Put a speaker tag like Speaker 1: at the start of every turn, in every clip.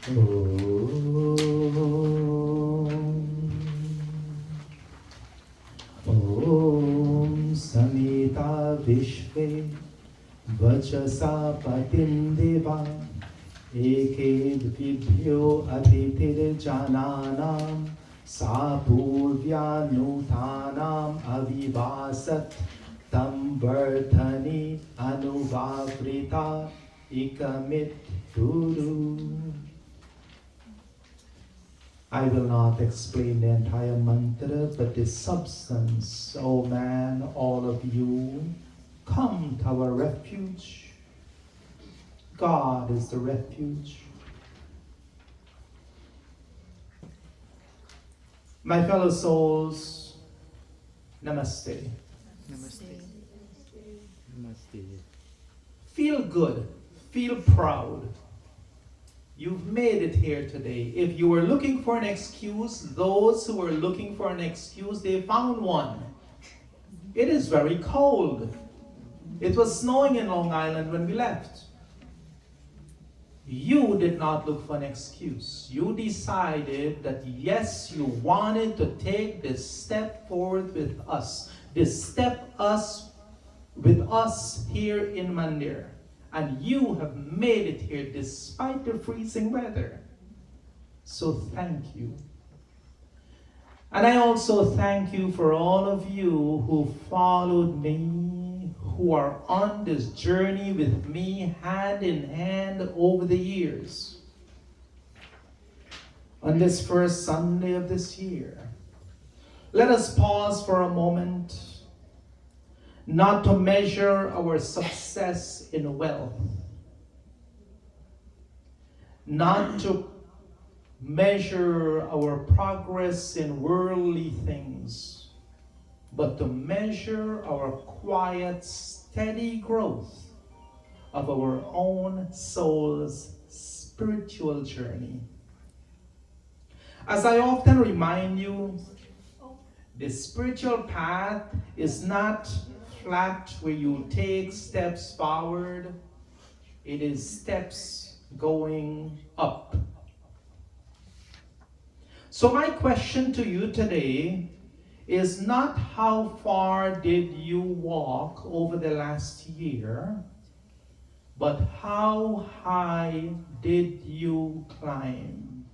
Speaker 1: Om Samita Vishve Vachasa Patindeva Ekedvibhyo Aditir Jananam Sapurvya Nutanam Avivasat Tam Vardhani Anuvavrita Ikamit Guru. I will not explain the entire mantra, but the substance. Oh man, all of you, come to our refuge. God is the refuge. My fellow souls, namaste.
Speaker 2: Namaste. Namaste.
Speaker 1: Feel good, feel proud. You've made it here today. If you were looking for an excuse, those who were looking for an excuse, they found one. It is very cold. It was snowing in Long Island when we left. You did not look for an excuse. You decided that yes, you wanted to take this step forward with us. This step with us here in Mandir. And you have made it here despite the freezing weather. So thank you. And I also thank you for all of you who followed me, who are on this journey with me hand in hand over the years. On this first Sunday of this year, let us pause for a moment, not to measure our success in wealth, not to measure our progress in worldly things, but to measure our quiet, steady growth of our own soul's spiritual journey. As I often remind you, the spiritual path is not flat where you take steps forward. It is steps going up. So my question to you today is not how far did you walk over the last year, but how high did you climb?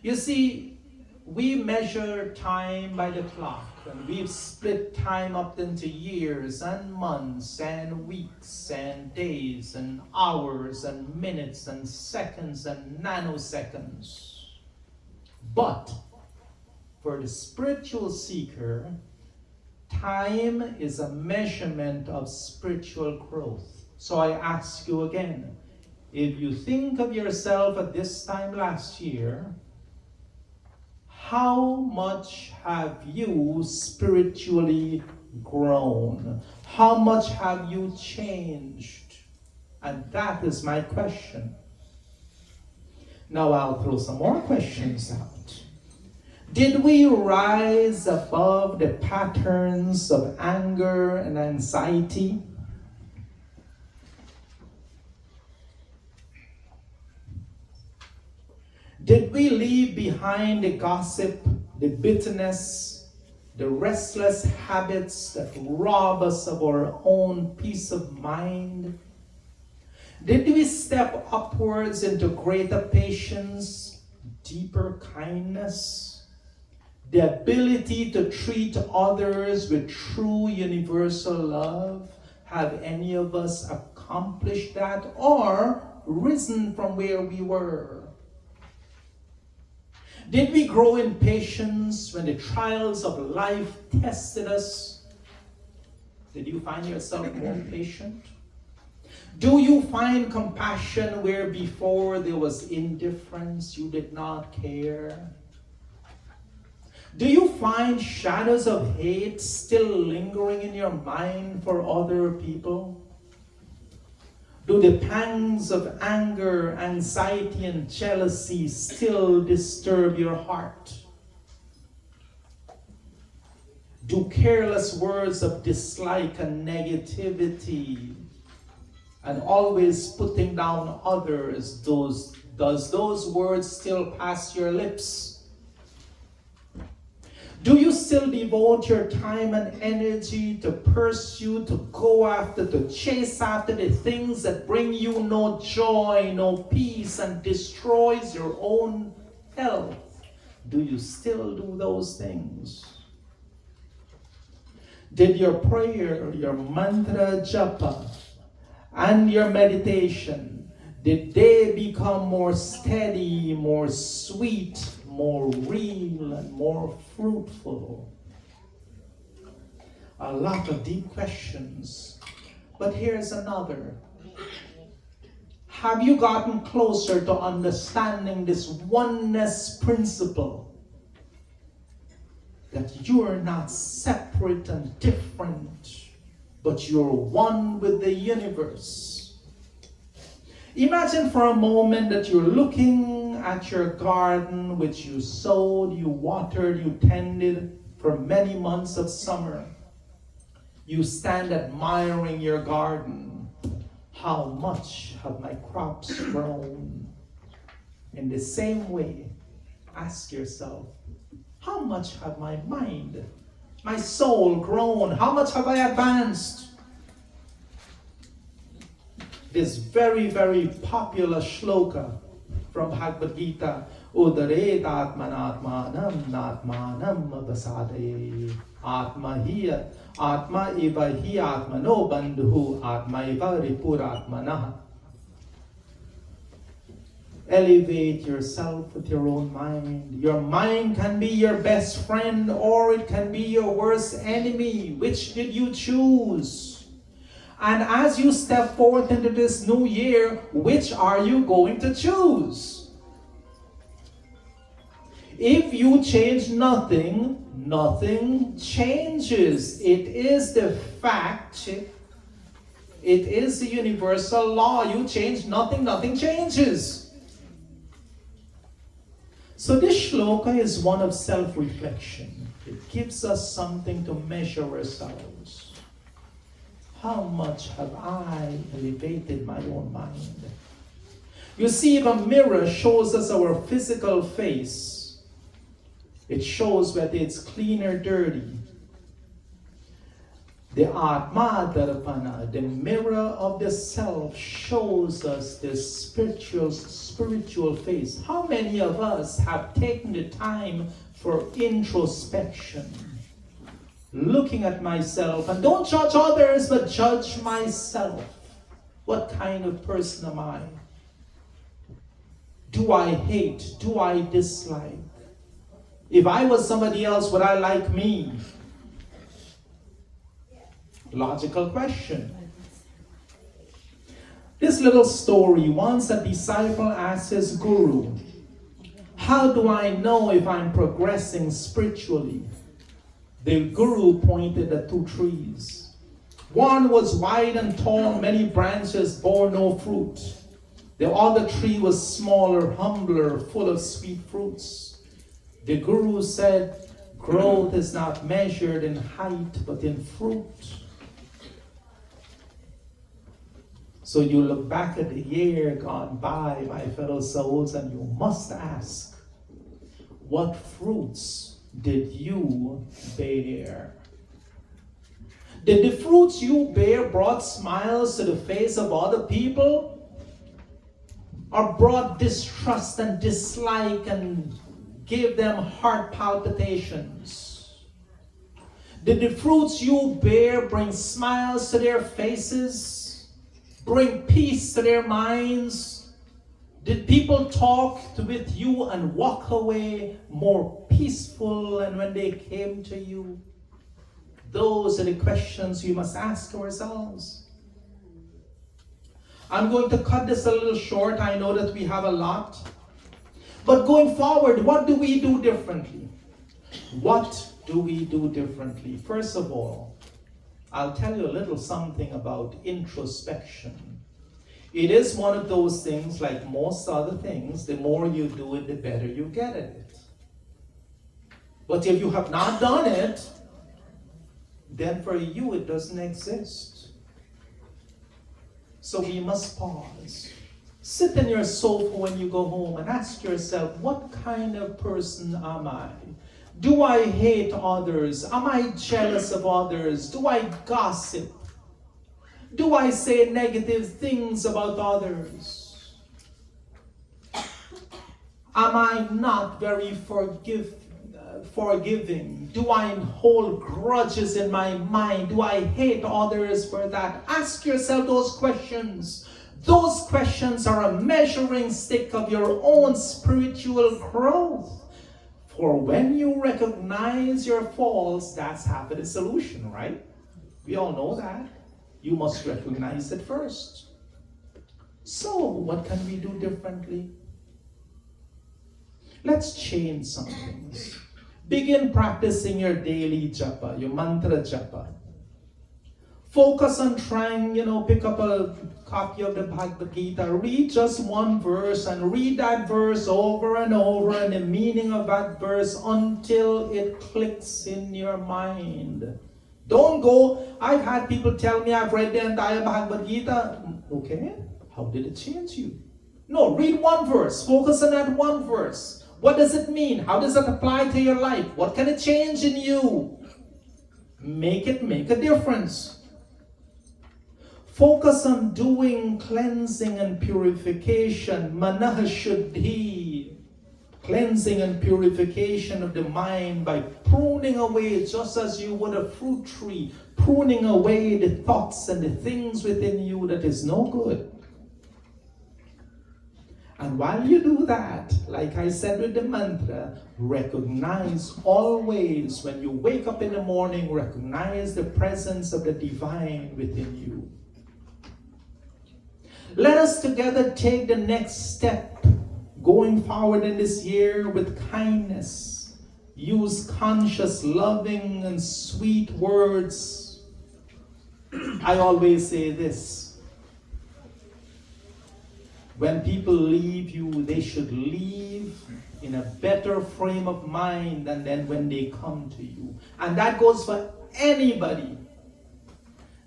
Speaker 1: You see, we measure time by the clock, and we've split time up into years and months and weeks and days and hours and minutes and seconds and nanoseconds. But for the spiritual seeker, time is a measurement of spiritual growth. So I ask you again, if you think of yourself at this time last year, how much have you spiritually grown? How much have you changed? And that is my question. Now I'll throw some more questions out. Did we rise above the patterns of anger and anxiety? Did we leave behind the gossip, the bitterness, the restless habits that rob us of our own peace of mind? Did we step upwards into greater patience, deeper kindness, the ability to treat others with true universal love? Have any of us accomplished that or risen from where we were? Did we grow in patience when the trials of life tested us? Did you find yourself more patient? Do you find compassion where before there was indifference, you did not care? Do you find shadows of hate still lingering in your mind for other people? Do the pangs of anger, anxiety, and jealousy still disturb your heart? Do careless words of dislike and negativity and always putting down others, does those words still pass your lips? Do you still devote your time and energy to pursue, to go after, to chase after the things that bring you no joy, no peace, and destroys your own health? Do you still do those things? Did your prayer, your mantra japa, and your meditation, did they become more steady, more sweet, more real, and more fruitful? A lot of deep questions. But here's another. Have you gotten closer to understanding this oneness principle? That you are not separate and different, but you're one with the universe. Imagine for a moment that you're looking at your garden, which you sowed, you watered, you tended for many months of summer. You stand admiring your garden. How much have my crops grown? In the same way, ask yourself, how much have my mind, my soul grown? How much have I advanced? This very, very popular shloka from Bhagavad Gita, Udaret Atmanatmanam Natmanam Abasade Atma hiya Atma eva hi Atmano Bandhu Atma eva Ripuratmanah. Elevate yourself with your own mind. Your mind can be your best friend or it can be your worst enemy. Which did you choose? And as you step forth into this new year, which are you going to choose? If you change nothing, nothing changes. It is the fact. It is the universal law. You change nothing, nothing changes. So this shloka is one of self-reflection. It gives us something to measure ourselves. How much have I elevated my own mind? You see, if a mirror shows us our physical face, it shows whether it's clean or dirty. The Atma Darpana, the mirror of the self, shows us the spiritual face. How many of us have taken the time for introspection? Looking at myself, and don't judge others, but judge myself. What kind of person am I? Do I hate? Do I dislike? If I was somebody else, would I like me? Logical question. This little story, once a disciple asked his guru, how do I know if I'm progressing spiritually? The guru pointed at two trees. One was wide and tall, many branches bore no fruit. The other tree was smaller, humbler, full of sweet fruits. The guru said, growth is not measured in height, but in fruit. So you look back at the year gone by, my fellow souls, and you must ask, what fruits did you bear? Did the fruits you bear brought smiles to the face of other people? Or brought distrust and dislike and gave them heart palpitations? Did the fruits you bear bring smiles to their faces? Bring peace to their minds? Did people talk with you and walk away more peaceful than when they came to you? Those are the questions we must ask ourselves. I'm going to cut this a little short. I know that we have a lot. But going forward, what do we do differently? What do we do differently? First of all, I'll tell you a little something about introspection. It is one of those things, like most other things, the more you do it, the better you get at it. But if you have not done it, then for you it doesn't exist. So we must pause. Sit in your sofa when you go home and ask yourself, what kind of person am I? Do I hate others? Am I jealous of others? Do I gossip? Do I say negative things about others? Am I not very forgiving? Do I hold grudges in my mind? Do I hate others for that? Ask yourself those questions. Those questions are a measuring stick of your own spiritual growth. For when you recognize your faults, that's half of the solution, right? We all know that. You must recognize it first. So, what can we do differently? Let's change some things. Begin practicing your daily japa, your mantra japa. Focus on trying, pick up a copy of the Bhagavad Gita, read just one verse and read that verse over and over and the meaning of that verse until it clicks in your mind. Don't go, I've had people tell me I've read the entire Bhagavad Gita. Okay, how did it change you? No, read one verse, focus on that one verse. What does it mean? How does it apply to your life? What can it change in you? Make it make a difference. Focus on doing cleansing and purification, manah shuddhi, cleansing and purification of the mind by pruning away, just as you would a fruit tree, pruning away the thoughts and the things within you that is no good. And while you do that, like I said with the mantra, recognize always when you wake up in the morning, recognize the presence of the divine within you. Let us together take the next step going forward in this year with kindness. Use conscious, loving, and sweet words. I always say this. When people leave you, they should leave in a better frame of mind than when they come to you. And that goes for anybody.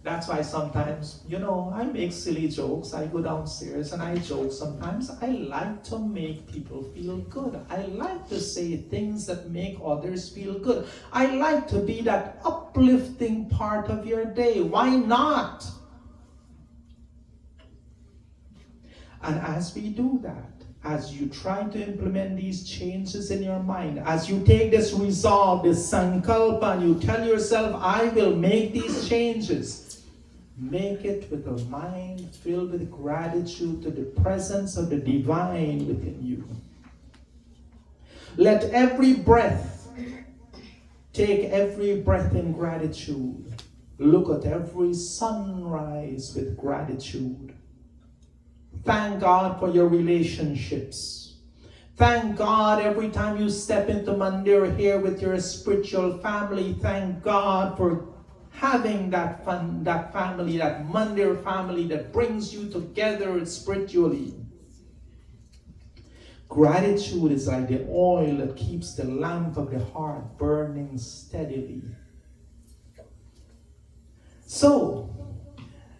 Speaker 1: That's why sometimes, I make silly jokes. I go downstairs and I joke sometimes. I like to make people feel good. I like to say things that make others feel good. I like to be that uplifting part of your day. Why not? And as we do that, as you try to implement these changes in your mind, as you take this resolve, this sankalpa, and you tell yourself, I will make these changes, make it with a mind filled with gratitude to the presence of the divine within you. Let every breath, take every breath in gratitude. Look at every sunrise with gratitude. Thank God for your relationships. Thank God every time you step into mandir here with your spiritual family. Thank God for having that family, that mandir family that brings you together spiritually. Gratitude is like the oil that keeps the lamp of the heart burning steadily. So,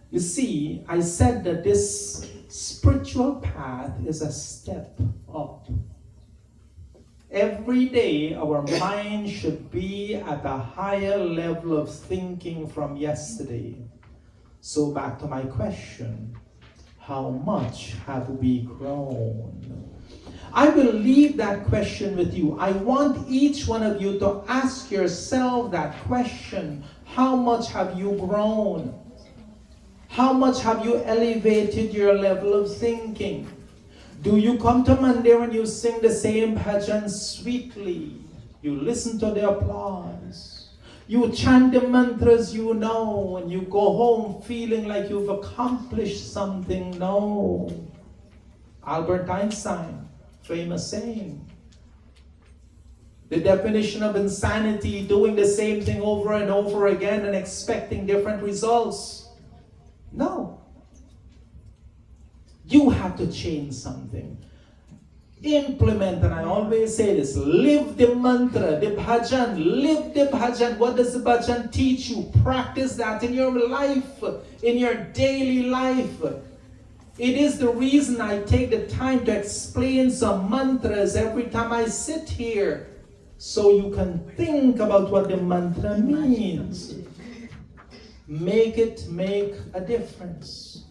Speaker 1: you see, I said that this spiritual path is a step up. Every day, our mind should be at a higher level of thinking from yesterday. So back to my question, how much have we grown? I will leave that question with you. I want each one of you to ask yourself that question. How much have you grown? How much have you elevated your level of thinking? Do you come to mandir and you sing the same bhajan sweetly? You listen to the applause. You chant the mantras you know and you go home feeling like you've accomplished something. No. Albert Einstein, famous saying. The definition of insanity, doing the same thing over and over again and expecting different results. No. You have to change something. Implement, and I always say this, live the mantra, the bhajan, live the bhajan. What does the bhajan teach you? Practice that in your life, in your daily life. It is the reason I take the time to explain some mantras every time I sit here, so you can think about what the mantra means. Make it make a difference.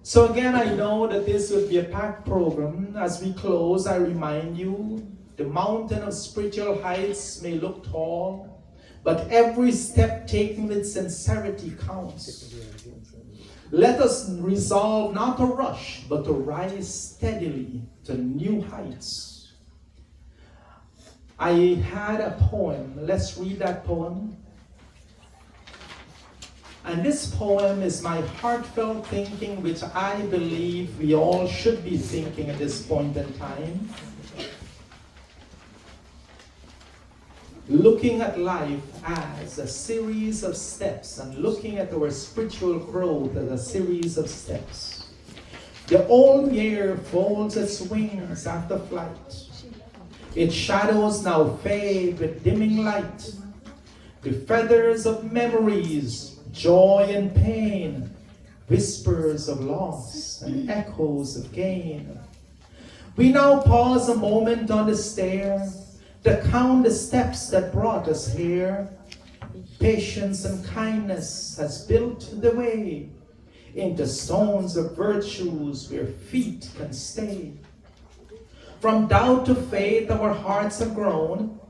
Speaker 1: So again, I know that this would be a packed program. As we close, I remind you, the mountain of spiritual heights may look tall, but every step taken with sincerity counts. Let us resolve not to rush, but to rise steadily to new heights. I had a poem. Let's read that poem. And this poem is my heartfelt thinking, which I believe we all should be thinking at this point in time. Looking at life as a series of steps and looking at our spiritual growth as a series of steps. The old year folds its wings after flight. Its shadows now fade with dimming light. The feathers of memories, joy and pain, whispers of loss and echoes of gain. We now pause a moment on the stair to count the steps that brought us here. Patience and kindness has built the way into stones of virtues where feet can stay. From doubt to faith our hearts have grown.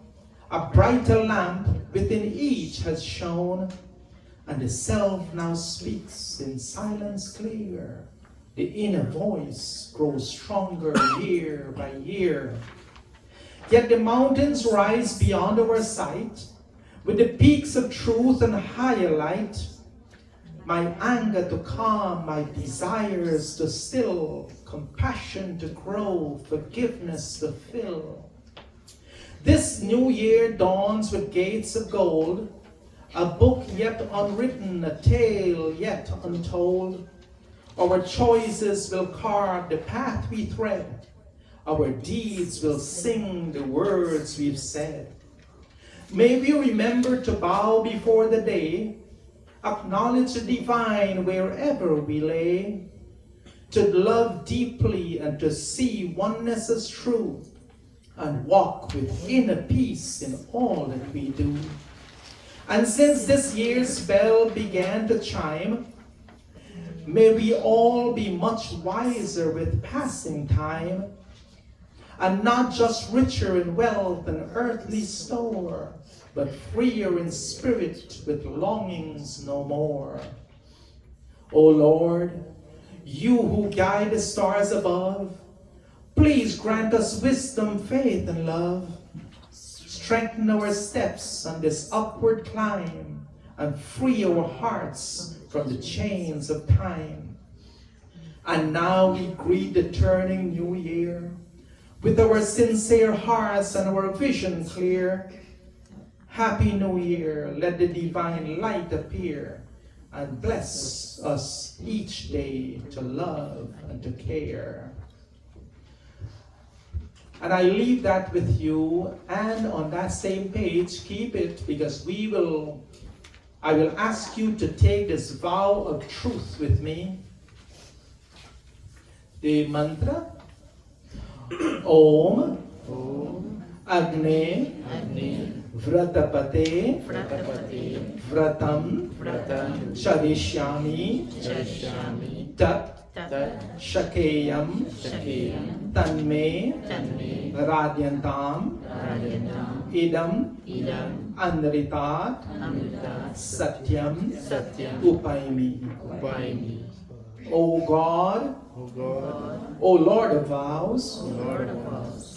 Speaker 1: A brighter lamp within each has shone, and the self now speaks in silence clear. The inner voice grows stronger year by year. Yet the mountains rise beyond our sight, with the peaks of truth and higher light. My anger to calm, my desires to still, compassion to grow, forgiveness to fill. This new year dawns with gates of gold, a book yet unwritten, a tale yet untold. Our choices will carve the path we tread. Our deeds will sing the words we've said. May we remember to bow before the day, acknowledge the divine wherever we lay, to love deeply and to see oneness as true, and walk with inner peace in all that we do. And since this year's bell began to chime, may we all be much wiser with passing time, and not just richer in wealth and earthly store, but freer in spirit with longings no more. O Lord, you who guide the stars above, please grant us wisdom, faith, and love. Strengthen our steps on this upward climb, and free our hearts from the chains of time. And now we greet the turning new year, with our sincere hearts and our vision clear. Happy New Year, let the divine light appear, and bless us each day to love and to care. And I leave that with you, and on that same page, keep it, because I will ask you to take this vow of truth with me. The mantra, Om, Agne, Vratapate, Vratam, Charishyami, Tat, Shakeyam, Tanme, Radyantam, Idam, Anritat, Satyam, Upaimi. O God, O Lord of vows,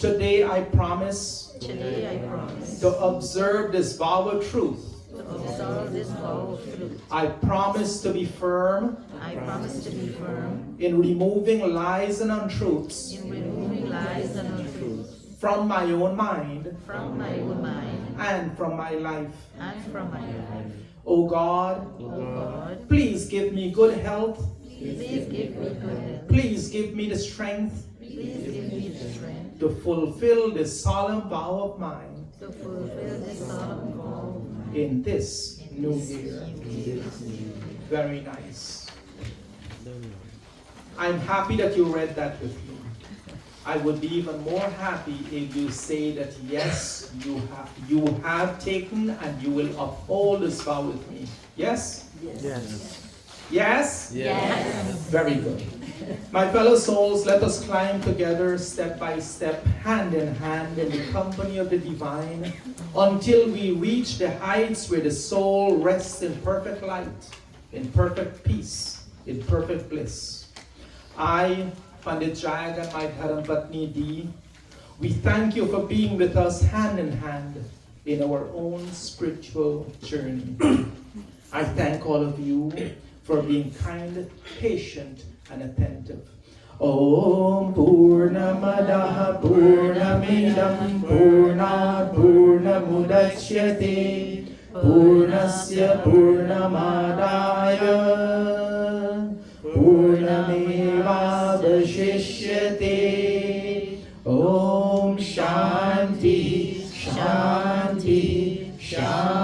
Speaker 1: today I promise to observe this vow of truth. I promise to be firm in removing lies and untruths from my own mind and from my life. O God, please give me good health. Please give me the strength to fulfill this solemn vow of mine in this new year. Very nice. I'm happy that you read that with me. I would be even more happy if you say that yes, you have taken and you will uphold this vow with me. Yes?
Speaker 2: Yes.
Speaker 1: Yes?
Speaker 3: Yes.
Speaker 1: Very good. My fellow souls, let us climb together step by step, hand in hand in the company of the divine until we reach the heights where the soul rests in perfect light, in perfect peace, in perfect bliss. I, Pandit Jag and my Dharmapatni D, we thank you for being with us hand in hand in our own spiritual journey. I thank all of you for being kind, patient, and attentive. Om Purnamadaha Purnamidam Purnat Purnamudachyate Purnasya Purnamadaya Purnamevavashishyate. Om Shanti Shanti Shanti.